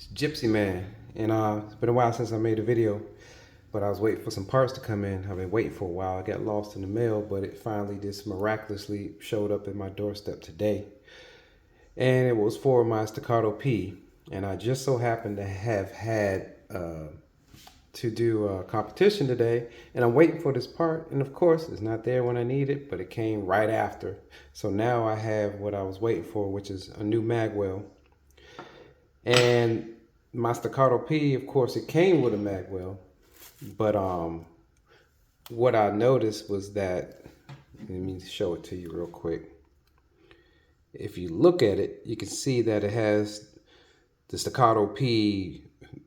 It's Gypsy Man, and it's been a while since I made a video, but I was waiting for some parts to come in. I've been waiting for a while. I got lost in the mail, but it finally just miraculously showed up at my doorstep today. And it was for my Staccato P, and I just so happened to have had to do a competition today, and I'm waiting for this part, and of course it's not there when I need it, but it came right after. So now I have what I was waiting for, which is a new mag well. And my Staccato P, of course, it came with a mag well, but what I noticed was that, let me show it to you real quick. If you look at it, you can see that it has the Staccato P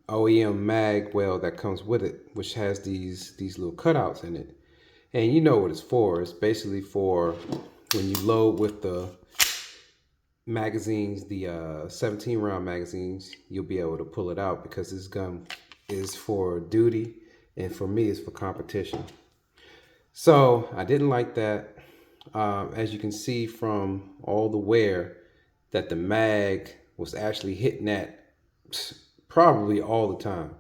OEM mag well that comes with it, which has these little cutouts in it. And you know what it's for. It's basically for when you load with the magazines, the 17 round magazines, you'll be able to pull it out because this gun is for duty, and for me it's for competition. So I didn't like that. As you can see from all the wear, that the mag was actually hitting that probably all the time.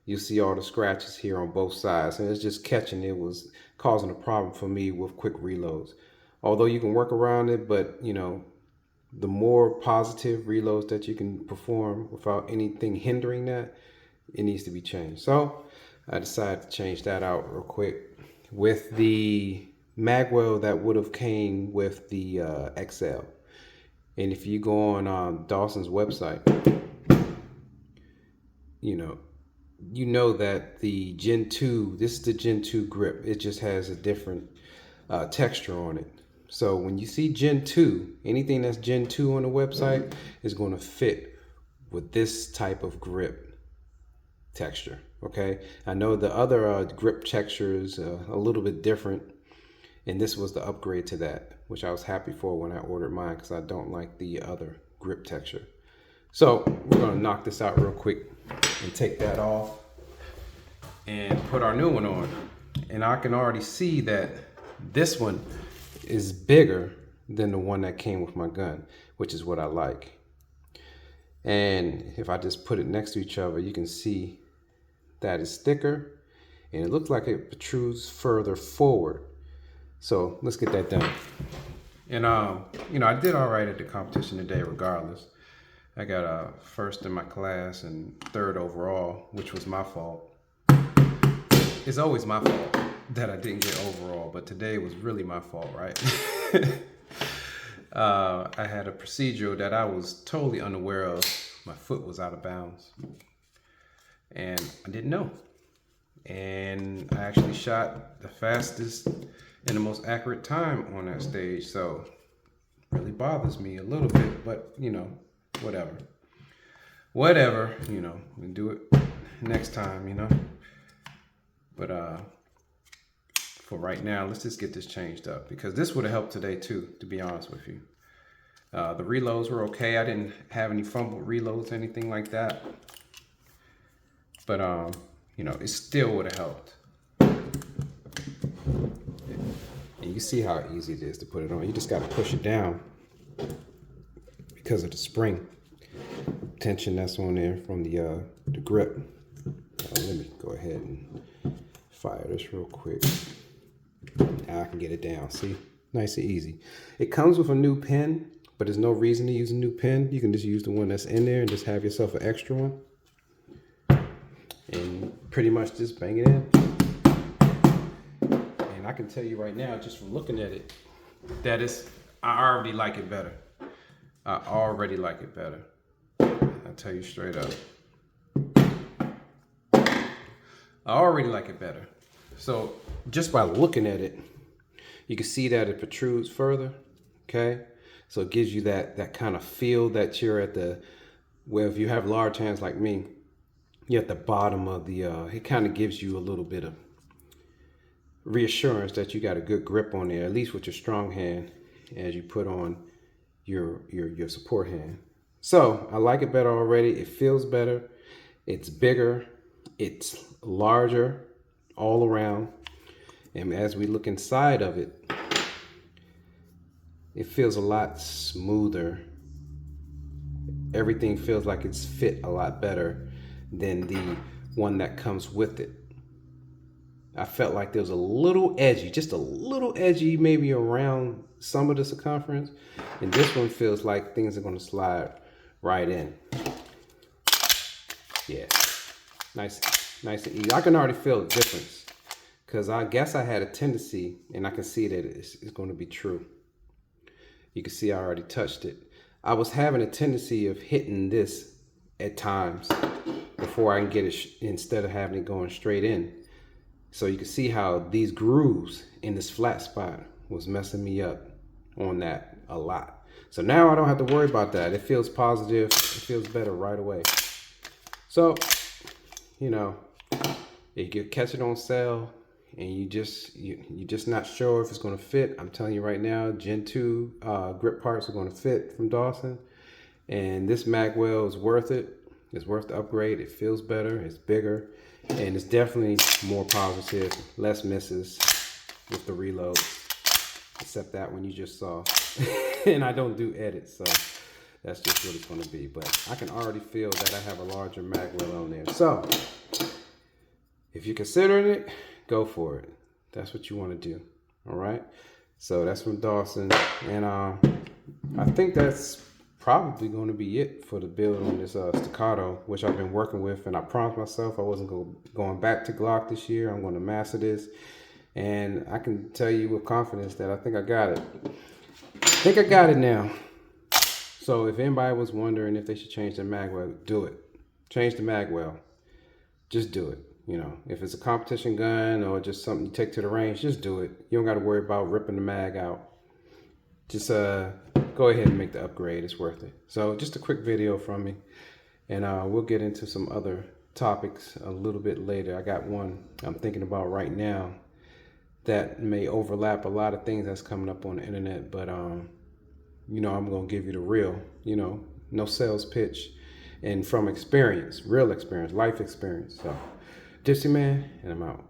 You see all the scratches here on both sides, and it's just catching. It was causing a problem for me with quick reloads. Although you can work around it, but you know, the more positive reloads that you can perform without anything hindering that, it needs to be changed. So I decided to change that out real quick with the magwell that would have came with the XL. And if you go on Dawson's website, you know that the Gen 2, this is the Gen 2 grip. It just has a different texture on it. So when you see Gen 2, anything that's Gen 2 on the website is going to fit with this type of grip texture, okay? I know the other grip texture is a little bit different, and this was the upgrade to that, which I was happy for when I ordered mine because I don't like the other grip texture. So we're going to knock this out real quick and take that off and put our new one on. And I can already see that this one is bigger than the one that came with my gun, which is what I like. And if I just put it next to each other, you can see that it's thicker and it looks like it protrudes further forward. So let's get that done. And you know, I did all right at the competition today regardless. I got first in my class and third overall, which was my fault. It's always my fault that I didn't get overall, but today was really my fault, right? I had a procedure that I was totally unaware of. My foot was out of bounds, and I didn't know. And I actually shot the fastest and the most accurate time on that stage, so it really bothers me a little bit, but you know, whatever, you know, we can do it next time, you know. But for right now, let's just get this changed up because this would have helped today too, to be honest with you. The reloads were okay. I didn't have any fumbled reloads, anything like that. But you know, it still would have helped. And you see how easy it is to put it on. You just got to push it down because of the spring tension that's on there from the grip. Let me go ahead and fire this real quick. Now I can get it down. See, nice and easy. It comes with a new pin, but there's no reason to use a new pin. You can just use the one that's in there and just have yourself an extra one. And pretty much just bang it in. And I can tell you right now, just from looking at it, that I already like it better. I already like it better. I'll tell you straight up. I already like it better. So just by looking at it, you can see that it protrudes further, okay? So it gives you that kind of feel that you're at the, well, if you have large hands like me, you're at the bottom of the, it kind of gives you a little bit of reassurance that you got a good grip on there, at least with your strong hand as you put on your support hand. So I like it better already. It feels better. It's bigger. It's larger all around. And as we look inside of it, it feels a lot smoother everything feels like it's fit a lot better than the one that comes with it. I felt like there was a little edgy, just a little edgy, maybe around some of the circumference. And this one feels like things are going to slide right in. Yeah, nice, nice and easy. I can already feel the difference because I guess I had a tendency, and I can see that it's going to be true. You can see I already touched it. I was having a tendency of hitting this at times before I can get it instead of having it going straight in. So you can see how these grooves in this flat spot was messing me up on that a lot. So now I don't have to worry about that. It feels positive. It feels better right away. So, you know, if you catch it on sale and you're just not sure if it's going to fit, I'm telling you right now, Gen 2 grip parts are going to fit from Dawson. And this magwell is worth it. It's worth the upgrade. It feels better. It's bigger. And it's definitely more positive. Less misses with the reload. Except that one you just saw. And I don't do edits, so that's just what it's going to be. But I can already feel that I have a larger magwell on there. So if you're considering it, go for it. That's what you want to do. All right. So that's from Dawson. And I think that's probably going to be it for the build on this Staccato, which I've been working with. And I promised myself I wasn't going back to Glock this year. I'm going to master this. And I can tell you with confidence that I think I got it. I think I got it now. So if anybody was wondering if they should change their magwell, do it. Change the magwell. Just do it. You know, if it's a competition gun or just something you take to the range, just do it. You don't got to worry about ripping the mag out. Just go ahead and make the upgrade. It's worth it. So just a quick video from me, and we'll get into some other topics a little bit later. I got one I'm thinking about right now that may overlap a lot of things that's coming up on the internet, but you know, I'm gonna give you the real, you know, no sales pitch, and from experience, real experience, life experience. So Gypsy Man, and I'm out.